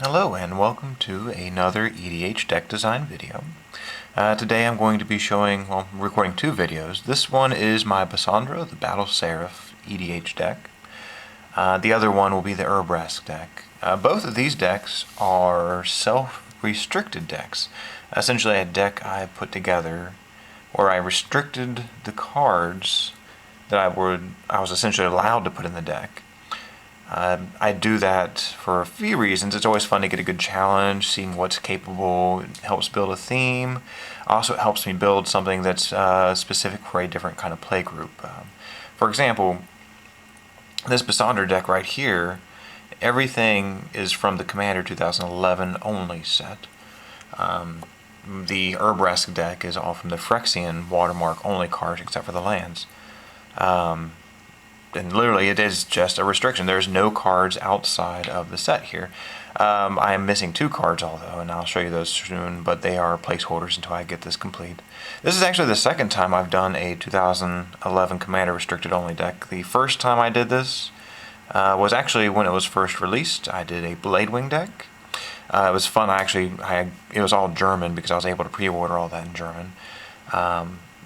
Hello and welcome to another EDH deck design video. Today I'm going to be showing, recording two videos. This one is my Basandra, the Battle Seraph EDH deck. The other one will be the Urabrask deck. Both of these decks are self-restricted decks. Essentially a deck I put together where I restricted the cards that I was essentially allowed to put in the deck. I do that for a few reasons. It's always fun to get a good challenge, seeing what's capable. It helps build a theme. Also, it helps me build something that's specific for a different kind of play group. For example, this Bessandra deck right here, everything is from the Commander 2011 only set. The Urabrask deck is all from the Phyrexian watermark only cards except for the lands. And literally it is just a restriction. There's no cards outside of the set here. I am missing two cards although, and I'll show you those soon, but they are placeholders until I get this complete. This is actually the second time I've done a 2011 Commander restricted only deck. The first time I did this was actually when it was first released. I did a Bladewing deck. It was fun. It was all German because I was able to pre-order all that in German.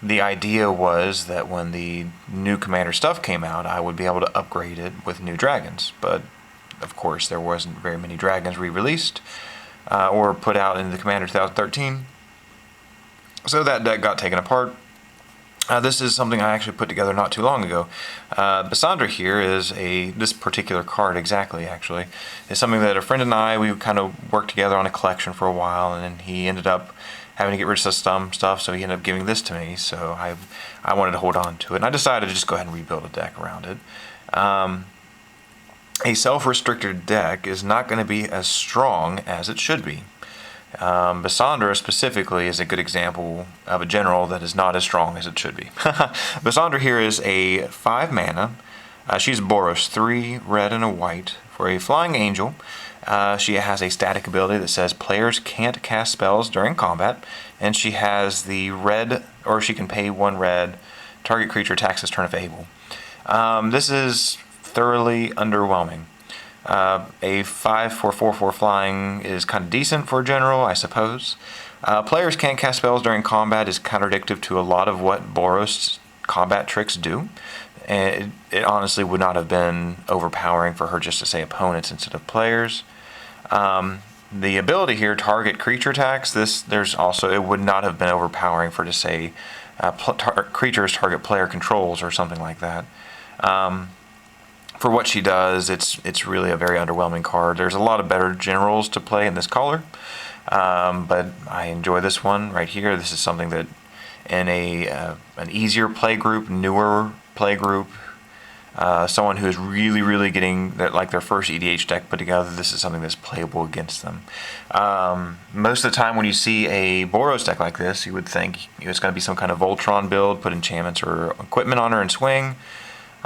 The idea was that when the new Commander stuff came out, I would be able to upgrade it with new dragons. But, of course, there wasn't very many dragons re-released or put out in the Commander 2013. So that deck got taken apart. This is something I actually put together not too long ago. Basandra here is this particular card exactly, actually, is something that a friend and we kind of worked together on a collection for a while, and then he ended up having to get rid of some stuff, so he ended up giving this to me, so I wanted to hold on to it, and I decided to just go ahead and rebuild a deck around it. A self-restricted deck is not going to be as strong as it should be. Bessandra specifically is a good example of a general that is not as strong as it should be. Bessandra here is a 5 mana. She's Boros, 3 red and a white for a flying angel. She has a static ability that says players can't cast spells during combat, and she has the red, or she can pay 1 red, target creature attacks this turn if able. This is thoroughly underwhelming. A 5 for 4/4 flying is kind of decent for a general, I suppose. Players can't cast spells during combat is contradictory to a lot of what Boros combat tricks do. And it honestly would not have been overpowering for her just to say opponents instead of players. The ability here, target creature attacks, it would not have been overpowering for to say creatures target player controls or something like that. For what she does, it's really a very underwhelming card. There's a lot of better generals to play in this color, but I enjoy this one right here. This is something that in an easier play group, newer play group, someone who is really getting their first EDH deck put together, this is something that's playable against them. Most of the time when you see a Boros deck like this, you would think it's going to be some kind of Voltron build, put enchantments or equipment on her and swing.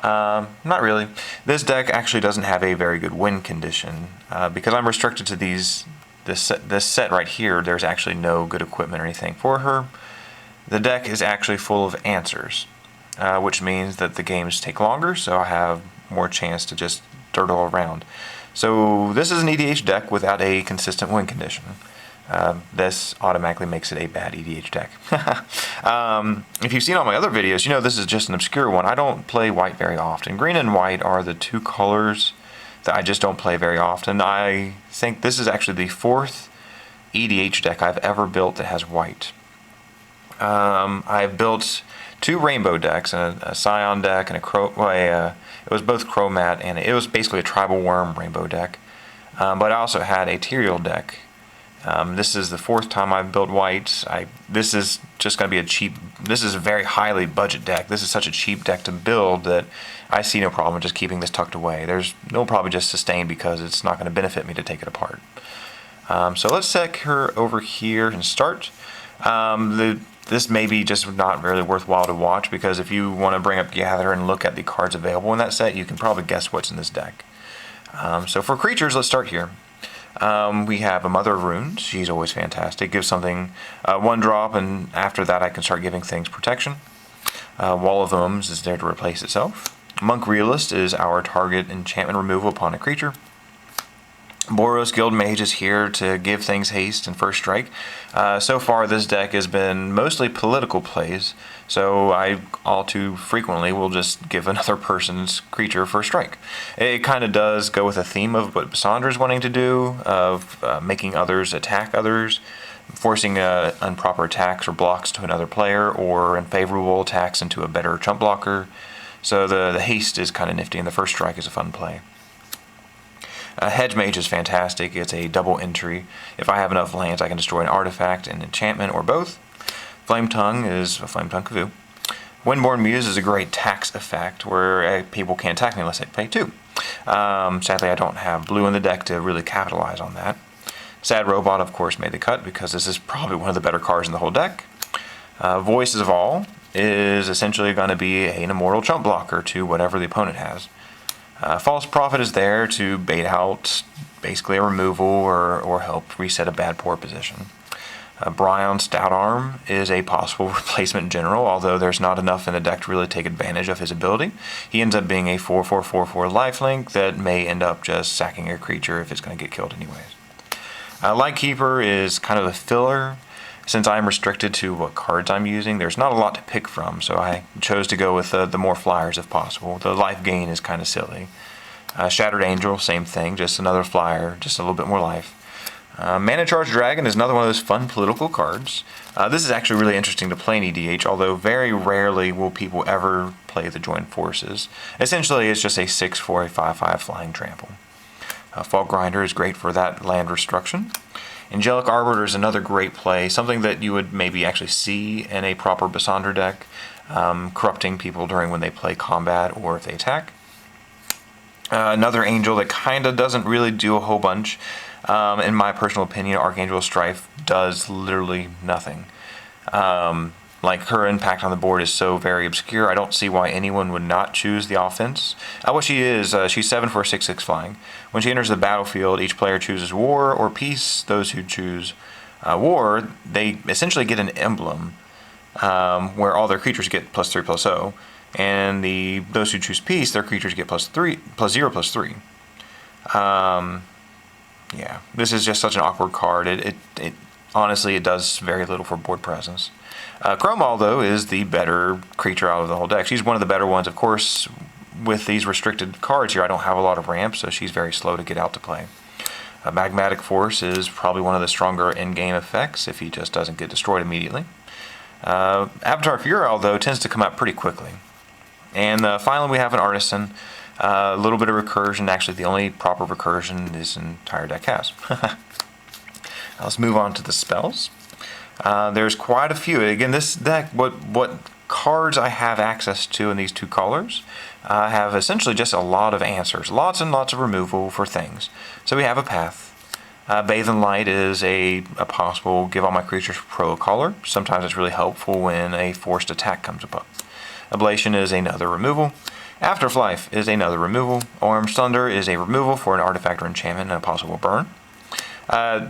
Not really. This deck actually doesn't have a very good win condition. Because I'm restricted to this set right here, there's actually no good equipment or anything for her. The deck is actually full of answers, which means that the games take longer, so I have more chance to just dirtle around. So this is an EDH deck without a consistent win condition. This automatically makes it a bad EDH deck. If you've seen all my other videos, you know this is just an obscure one. I don't play white very often. Green and white are the two colors that I just don't play very often. I think this is actually the 4th EDH deck I've ever built that has white. I've built 2 rainbow decks, a Scion deck and it was both Chromat, and it was basically a Tribal Worm rainbow deck. But I also had a Tyrael deck. This is the 4th time I've built white. This is just going to be this is a very highly budget deck. This is such a cheap deck to build that I see no problem just keeping this tucked away. There's no problem just sustain because it's not going to benefit me to take it apart. So let's set her over here and start. This may be just not really worthwhile to watch because if you want to bring up Gather and look at the cards available in that set, you can probably guess what's in this deck. So for creatures, let's start here. We have a Mother of Runes. She's always fantastic. Gives something 1 drop, and after that I can start giving things protection. Wall of Omens is there to replace itself. Monk Realist is our target enchantment removal upon a creature. Boros Guild Mage is here to give things haste and first strike. So far this deck has been mostly political plays, so I all too frequently will just give another person's creature first strike. It kind of does go with a theme of what Bessandra is wanting to do, of making others attack others, forcing improper attacks or blocks to another player, or unfavorable attacks into a better chump blocker. So the haste is kind of nifty, and the first strike is a fun play. Hedge Mage is fantastic. It's a double entry. If I have enough lands, I can destroy an artifact, an enchantment, or both. Flame Tongue is a Flame Tongue Kavoo. Windborn Muse is a great tax effect where people can't attack me unless I pay 2. Sadly, I don't have blue in the deck to really capitalize on that. Sad Robot, of course, made the cut because this is probably one of the better cards in the whole deck. Voices of All is essentially going to be an immortal chump blocker to whatever the opponent has. False Prophet is there to bait out basically a removal or help reset a bad poor position. Bryon Stout Arm is a possible replacement general, although there's not enough in the deck to really take advantage of his ability. He ends up being a 4/4/4/4 lifelink that may end up just sacking a creature if it's going to get killed anyways. Lightkeeper is kind of a filler. Since I'm restricted to what cards I'm using, there's not a lot to pick from, so I chose to go with the more flyers if possible. The life gain is kind of silly. Shattered Angel, same thing, just another flyer, just a little bit more life. Mana Charged Dragon is another one of those fun political cards. This is actually really interesting to play in EDH, although very rarely will people ever play the Joined Forces. Essentially, it's just a 6 for a 5/5 flying trample. Fault Grinder is great for that land restriction. Angelic Arbiter is another great play, something that you would maybe actually see in a proper Basandra deck, corrupting people during when they play combat or if they attack. Another angel that kind of doesn't really do a whole bunch. In my personal opinion, Archangel Strife does literally nothing. Like, her impact on the board is so very obscure, I don't see why anyone would not choose the offense. What she is, she's 7 for 6/6 flying. When she enters the battlefield, each player chooses War or Peace. Those who choose War, they essentially get an emblem where all their creatures get +3/+0, and those who choose Peace, their creatures get +0/+3. Yeah, this is just such an awkward card. It honestly, it does very little for board presence. Chromall, though, is the better creature out of the whole deck. She's one of the better ones. Of course, with these restricted cards here, I don't have a lot of ramps, so she's very slow to get out to play. Magmatic Force is probably one of the stronger in-game effects if he just doesn't get destroyed immediately. Avatar Furel, though, tends to come out pretty quickly. And finally, we have an Artisan. A little bit of recursion. Actually, the only proper recursion this entire deck has. Let's move on to the spells. There's quite a few. Again, this deck, what cards I have access to in these two colors, have essentially just a lot of answers. Lots and lots of removal for things. So we have a Path. Bathe in Light is a possible give all my creatures pro color. Sometimes it's really helpful when a forced attack comes up. Ablation is another removal. Afterlife is another removal. Orange Thunder is a removal for an artifact or enchantment and a possible burn.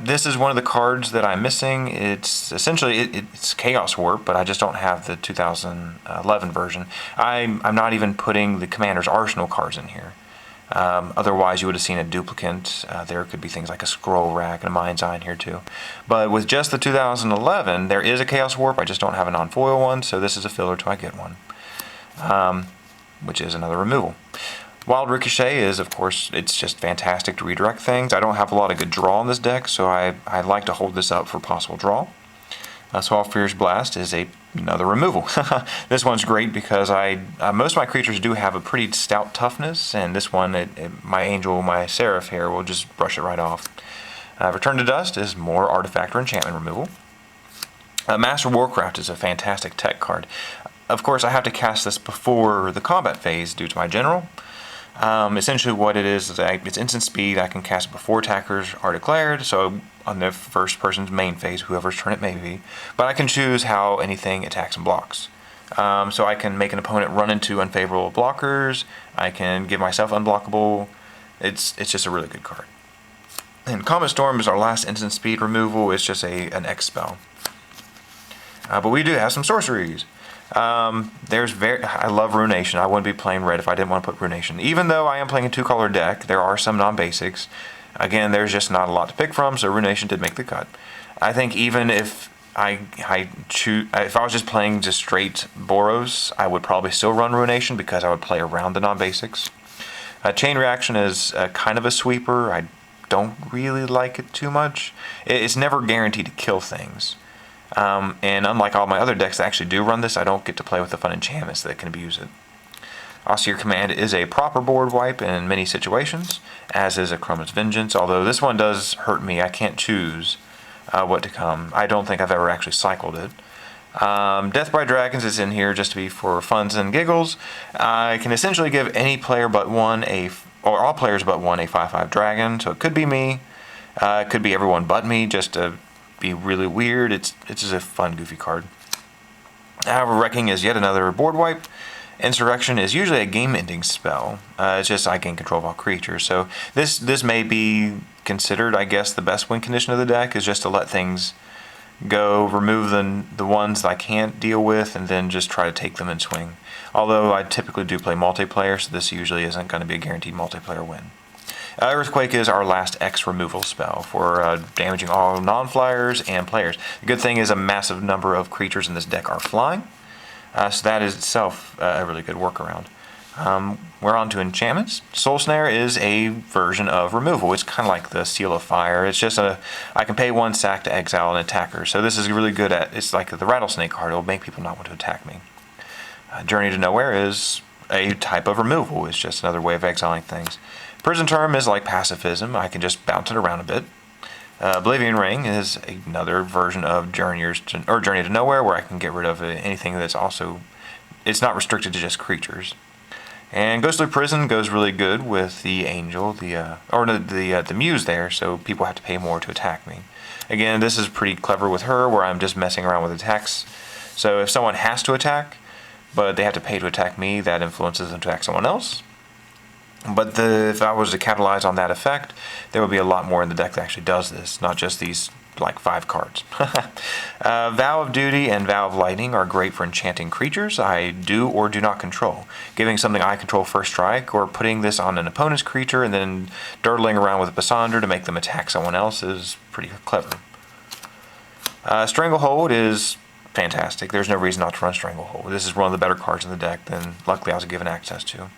This is one of the cards that I'm missing. It's essentially it's Chaos Warp, but I just don't have the 2011 version. I'm not even putting the Commander's Arsenal cards in here. Otherwise, you would have seen a duplicate. There could be things like a Scroll Rack and a Mind's Eye in here too. But with just the 2011, there is a Chaos Warp. I just don't have a non-foil one, so this is a filler till I get one, which is another removal. Wild Ricochet is, of course, it's just fantastic to redirect things. I don't have a lot of good draw in this deck, so I like to hold this up for possible draw. Swell Fierce Blast is another removal. This one's great because most of my creatures do have a pretty stout toughness, and this one, my Angel, my Seraph here, will just brush it right off. Return to Dust is more artifact or enchantment removal. Master Warcraft is a fantastic tech card. Of course, I have to cast this before the combat phase due to my general. Essentially what it is it's instant speed. I can cast it before attackers are declared, so on the first person's main phase, whoever's turn it may be. But I can choose how anything attacks and blocks. So I can make an opponent run into unfavorable blockers. I can give myself unblockable. It's just a really good card. And Comet Storm is our last instant speed removal. It's just an X spell. But we do have some sorceries. I love Ruination. I wouldn't be playing red if I didn't want to put Ruination. Even though I am playing a two-color deck, there are some non-basics. Again, there's just not a lot to pick from, so Ruination did make the cut. I think even if if I was just playing just straight Boros, I would probably still run Ruination because I would play around the non-basics. Chain Reaction is kind of a sweeper. I don't really like it too much. It's never guaranteed to kill things. And unlike all my other decks that actually do run this, I don't get to play with the fun enchantments that can abuse it. Austere Command is a proper board wipe in many situations, as is a Chroma's Vengeance, although this one does hurt me. I can't choose what to come. I don't think I've ever actually cycled it. Death by Dragons is in here just to be for funs and giggles. I can essentially give any player but one or all players but one a 5/5 dragon, so it could be me. It could be everyone but me, just to be really weird. It's just a fun, goofy card. However, Wrecking is yet another board wipe. Insurrection is usually a game-ending spell. It's just I gain control of all creatures. So this may be considered, I guess, the best win condition of the deck, is just to let things go, remove the ones that I can't deal with, and then just try to take them and swing. Although I typically do play multiplayer, so this usually isn't going to be a guaranteed multiplayer win. Earthquake is our last X removal spell for damaging all non-flyers and players. The good thing is a massive number of creatures in this deck are flying, so that is itself a really good workaround. We're on to Enchantments. Soul Snare is a version of removal. It's kind of like the Seal of Fire. It's just I can pay 1 sack to exile an attacker. So this is really good it's like the Rattlesnake card. It'll make people not want to attack me. Journey to Nowhere is a type of removal. It's just another way of exiling things. Prison Term is like pacifism. I can just bounce it around a bit. Oblivion Ring is another version of Journey to Nowhere, where I can get rid of anything that's also, it's not restricted to just creatures. And Ghostly Prison goes really good with the Angel, the Muse there, so people have to pay more to attack me. Again, this is pretty clever with her, where I'm just messing around with attacks. So if someone has to attack, but they have to pay to attack me, that influences them to attack someone else. But if I was to capitalize on that effect, there would be a lot more in the deck that actually does this, not just these like 5 cards. Vow of Duty and Vow of Lightning are great for enchanting creatures I do or do not control. Giving something I control first strike, or putting this on an opponent's creature and then dirtling around with Bessandra to make them attack someone else is pretty clever. Stranglehold is fantastic. There's no reason not to run Stranglehold. This is one of the better cards in the deck than luckily I was given access to.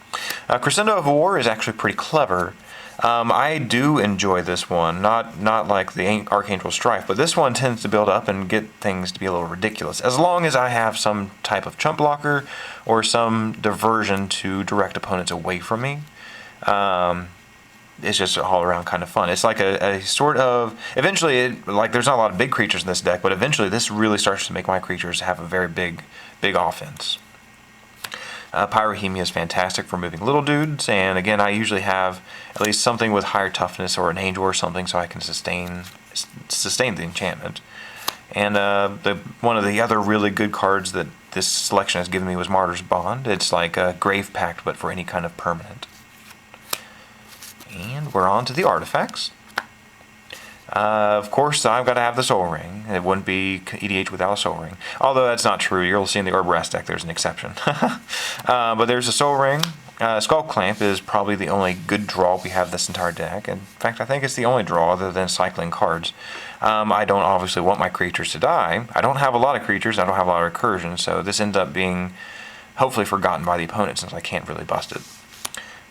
Crescendo of War is actually pretty clever. I do enjoy this one, not like the Archangel Strife, but this one tends to build up and get things to be a little ridiculous. As long as I have some type of chump blocker or some diversion to direct opponents away from me, it's just all around kind of fun. It's like a sort of, eventually, there's not a lot of big creatures in this deck, but eventually this really starts to make my creatures have a very big offense. Pyrohemia is fantastic for moving little dudes, and again, I usually have at least something with higher toughness or an angel or something, so I can sustain the enchantment. And one of the other really good cards that this selection has given me was Martyr's Bond. It's like a Grave Pact, but for any kind of permanent. And we're on to the artifacts. Of course, I've got to have the Soul Ring. It wouldn't be EDH without a Soul Ring. Although that's not true. You'll see in the Urabrask deck there's an exception. But there's a Soul Ring. Skull Clamp is probably the only good draw we have this entire deck. In fact, I think it's the only draw other than cycling cards. I don't obviously want my creatures to die. I don't have a lot of creatures. I don't have a lot of recursion. So this ends up being hopefully forgotten by the opponent since I can't really bust it.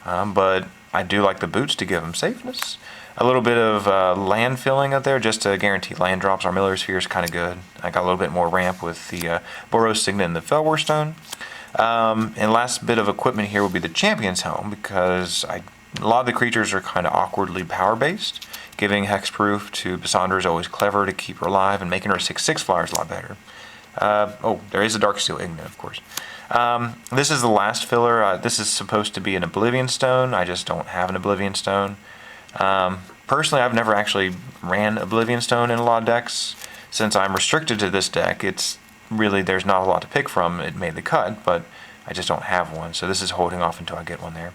But I do like the boots to give them safeness. A little bit of land filling out there just to guarantee land drops. Our Miller Sphere is kind of good. I got a little bit more ramp with the Boros Signet and the Felwar Stone. And last bit of equipment here would be the Champion's Helm, because a lot of the creatures are kind of awkwardly power-based. Giving hexproof to Bessandra is always clever to keep her alive, and making her a 6/6 flyer is a lot better. There is a Darksteel Ignite, of course. This is the last filler. This is supposed to be an Oblivion Stone. I just don't have an Oblivion Stone. Personally, I've never actually ran Oblivion Stone in a lot of decks. Since I'm restricted to this deck, it's really, there's not a lot to pick from. It made the cut, but I just don't have one. So this is holding off until I get one there.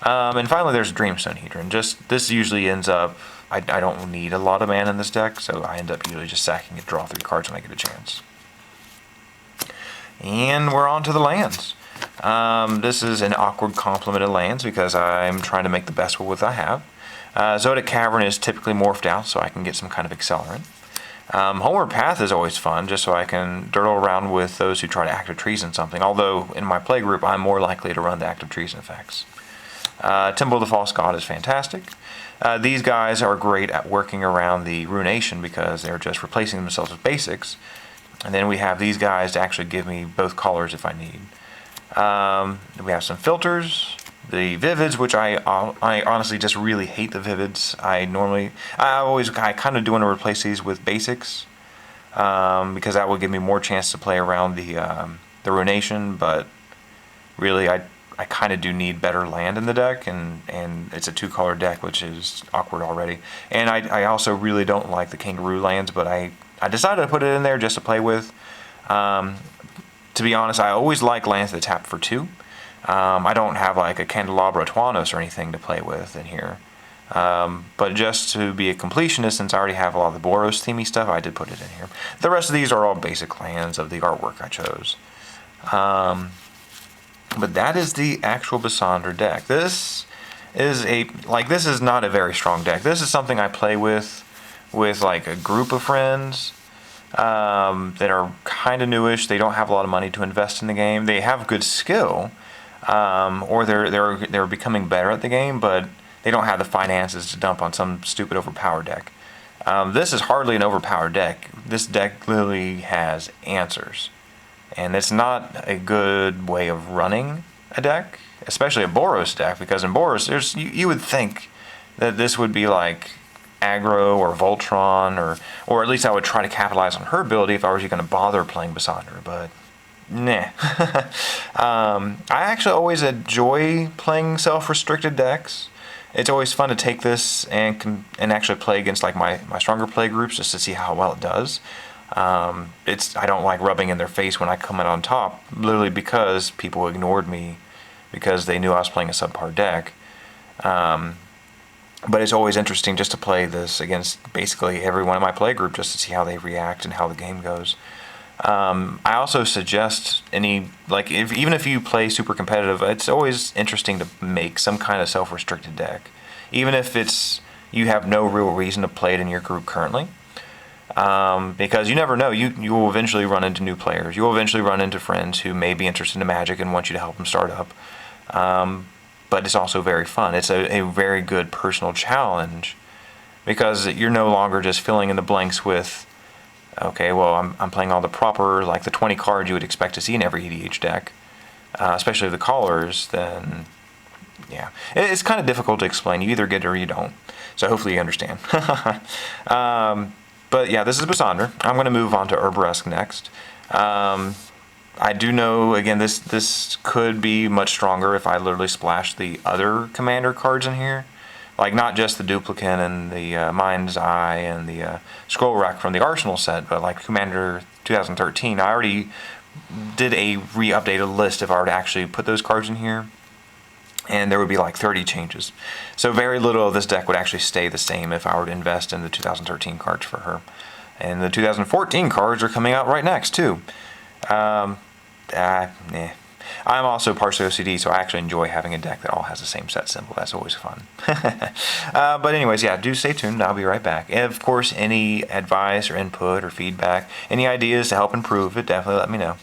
And finally, there's Dreamstone Hedron. This usually ends up, I don't need a lot of mana in this deck, so I end up usually just sacking it, draw 3 cards when I get a chance. And we're on to the lands. This is an awkward complement of lands because I'm trying to make the best with what I have. Zodic Cavern is typically morphed out so I can get some kind of accelerant. Homeward Path is always fun, just so I can dirtle around with those who try to active treason something, although in my play group I'm more likely to run the active treason effects. Temple of the False God is fantastic. These guys are great at working around the Ruination because they're just replacing themselves with basics. And then we have these guys to actually give me both colors if I need. We have some filters. The Vivids, which I honestly just really hate the Vivids. I kind of do want to replace these with basics because that will give me more chance to play around the Ruination. But really, I kind of do need better land in the deck, and it's a 2-color deck, which is awkward already. And I also really don't like the Kangaroo lands, but I decided to put it in there just to play with. To be honest, I always like lands that tap for 2. I don't have like a Candelabra Tuanos or anything to play with in here. But just to be a completionist, since I already have a lot of the Boros themey stuff, I did put it in here. The rest of these are all basic lands of the artwork I chose. But that is the actual Bessandra deck. This is not a very strong deck. This is something I play with like a group of friends that are kind of newish. They don't have a lot of money to invest in the game. They have good skill, or they're becoming better at the game, but they don't have the finances to dump on some stupid overpowered deck. This is hardly an overpowered deck. This deck literally has answers, and it's not a good way of running a deck, especially a Boros deck, because in Boros, you would think that this would be like aggro or Voltron, or at least I would try to capitalize on her ability if I was going to bother playing Basandra, but nah. I actually always enjoy playing self-restricted decks. It's always fun to take this and actually play against like my stronger play groups just to see how well it does. I don't like rubbing in their face when I come out on top, literally because people ignored me because they knew I was playing a subpar deck. But it's always interesting just to play this against basically everyone in my play group just to see how they react and how the game goes. I also suggest even if you play super competitive, it's always interesting to make some kind of self-restricted deck, even if you have no real reason to play it in your group currently. Because you never know, you will eventually run into new players. You will eventually run into friends who may be interested in Magic and want you to help them start up. But it's also very fun. It's a very good personal challenge because you're no longer just filling in the blanks with, okay, well, I'm playing all the proper, like the 20 cards you would expect to see in every EDH deck, especially the callers, then, yeah. It's kind of difficult to explain. You either get it or you don't. So hopefully you understand. But yeah, this is Basandra. I'm going to move on to Urabrask next. I do know, again, this could be much stronger if I literally splash the other commander cards in here. Like, not just the Duplicant and the Mind's Eye and the Scroll Rack from the Arsenal set, but like Commander 2013. I already did a re-updated list if I were to actually put those cards in here, and there would be like 30 changes. So very little of this deck would actually stay the same if I were to invest in the 2013 cards for her. And the 2014 cards are coming out right next, too. I'm also partially OCD, so I actually enjoy having a deck that all has the same set symbol. That's always fun. But anyways, yeah, do stay tuned. I'll be right back. And of course, any advice or input or feedback, any ideas to help improve it, definitely let me know.